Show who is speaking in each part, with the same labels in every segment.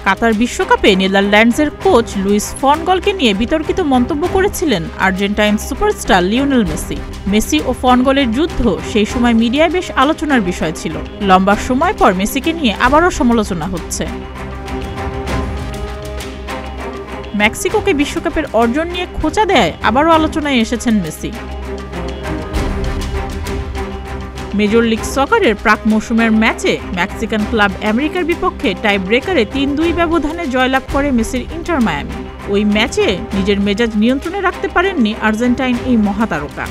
Speaker 1: কাতার বিশ্বকাপে নেদারল্যান্ডসের coach Luis von গলকে নিয়ে বিতর্কিত মন্তব্য করেছিলেন Argentine superstar Lionel Messi. Messi ও ফন গলের যুদ্ধ সেই সময় মিডিয়ায় বেশ আলোচনার বিষয় ছিল। লম্বা সময় পর মেসিকে নিয়ে আবারও সমালোচনা হচ্ছে। মেক্সিকোকে বিশ্বকাপের অর্জন নিয়ে খোঁচা দেয় আবারও আলোচনায় এসেছেন মেসি। মেজর লিগ সকারের প্রাক মৌসুমের ম্যাচে মেক্সিকান ক্লাব আমেরিকার বিপক্ষে টাই ব্রেকারে ৩-২ ব্যবধানে জয়লাভ করে মেসির ইন্টার মায়ামি। ওই ম্যাচে নিজের মেজাজ নিয়ন্ত্রণে রাখতে পারেননি আর্জেন্টাইন এই মহাতারকা।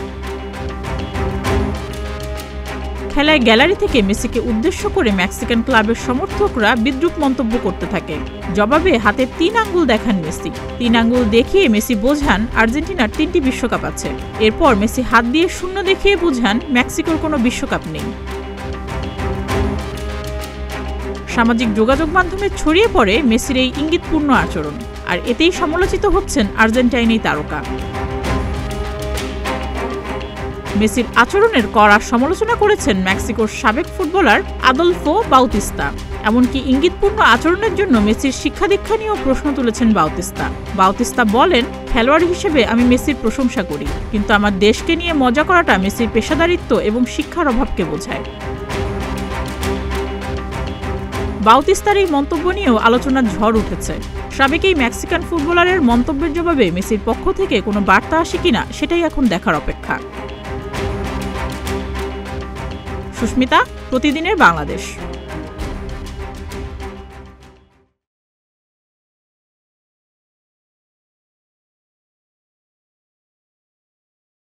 Speaker 1: খেলায় গ্যালারি থেকে মেসিকে উদ্দেশ্য করে মেক্সিকান ক্লাবের সমর্থকরা বিদ্রূপ মন্তব্য করতে থাকে। জবাবে হাতে ৩ আঙ্গুল দেখান মেসি। ৩ আঙ্গুল দেখিয়ে মেসি বোঝান আর্জেন্টিনার ৩টি বিশ্বকাপ আছে। এরপর মেসি হাত দিয়ে শূন্য দেখিয়ে বোঝান মেক্সিকোর কোনো বিশ্বকাপ নেই। সামাজিক যোগাযোগ মাধ্যমে ছড়িয়ে পড়ে মেসির এই ইঙ্গিতপূর্ণ আচরণ, আর এতেই সমালোচিত হচ্ছেন আর্জেন্টাইন এই তারকা। মেসির আচরণের কড়া সমালোচনা করেছেন মেক্সিকোর সাবেক ফুটবলার আদলফো বাউতিস্তা। এমনকি ইঙ্গিতপূর্ণ আচরণের জন্য মেসির শিক্ষা-দীক্ষা নিয়েও প্রশ্ন তুলেছেন বাউতিস্তা। বাউতিস্তা বলেন, খেলোয়াড় হিসেবে আমি মেসির প্রশংসা করি, কিন্তু আমার দেশকে নিয়ে মজা করাটা মেসির পেশাদারিত্ব এবং শিক্ষার অভাবকে বোঝায়। বাউতিস্তার এই মন্তব্য নিয়েও আলোচনার ঝড় উঠেছে। সাবেক এই মেক্সিকান ফুটবলারের মন্তব্যের জবাবে মেসির পক্ষ থেকে কোনো বার্তা আসে কিনা সেটাই এখন দেখার অপেক্ষা। সুস্মিতা, প্রতিদিনের বাংলাদেশ।